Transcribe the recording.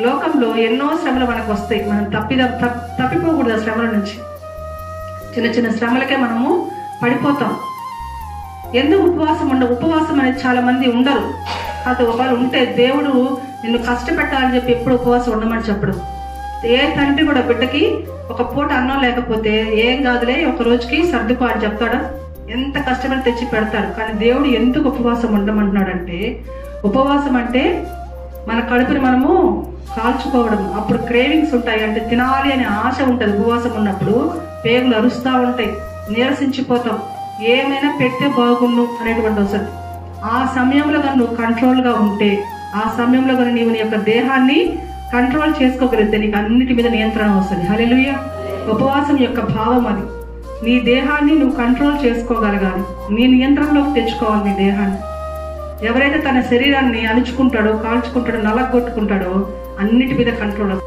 లోకంలో ఎన్నో శ్రమలు మనకు వస్తాయి. మనం తప్పిపోకూడదు ఆ శ్రమల నుంచి. చిన్న చిన్న శ్రమలకే మనము పడిపోతాం. ఎందుకు ఉపవాసం అనేది చాలా మంది ఉండరు. కాదు, ఒకవేళ ఉంటే దేవుడు నిన్ను కష్టపెట్టాలని చెప్పి ఎప్పుడు ఉపవాసం ఉండమని చెప్పడు. ఏ తండ్రి కూడా బిడ్డకి ఒక పూట అన్నం లేకపోతే ఏం కాదులే ఒక రోజుకి సర్దుకో అని చెప్తాడా? ఎంత కష్టపడి తెచ్చి పెడతాడు. కానీ దేవుడు ఎందుకు ఉపవాసం ఉండమంటున్నాడంటే, ఉపవాసం అంటే మన కడుపుని మనము కాల్చుకోవడం. అప్పుడు క్రేవింగ్స్ ఉంటాయి, అంటే తినాలి అనే ఆశ ఉంటుంది. ఉపవాసం ఉన్నప్పుడు పేగులు అరుస్తూ ఉంటాయి, నీరసించిపోతాం, ఏమైనా పెడితే బాగుండు అనేటువంటి వస్తుంది. ఆ సమయంలో కానీ నువ్వు కంట్రోల్గా ఉంటే, ఆ సమయంలో కానీ నీవు నీ యొక్క దేహాన్ని కంట్రోల్ చేసుకోగలిగితే నీకు అన్నిటి మీద నియంత్రణ వస్తుంది. హల్లెలూయా. ఉపవాసం యొక్క భావం అది. నీ దేహాన్ని నువ్వు కంట్రోల్ చేసుకోగలగాలి, నీ నియంత్రణలోకి తెచ్చుకోవాలి నీ దేహాన్ని. ఎవరైతే తన శరీరాన్ని అణుచుకుంటాడో, కాల్చుకుంటాడో, నలగొట్టుకుంటాడో అన్నిటి మీద కంట్రోల్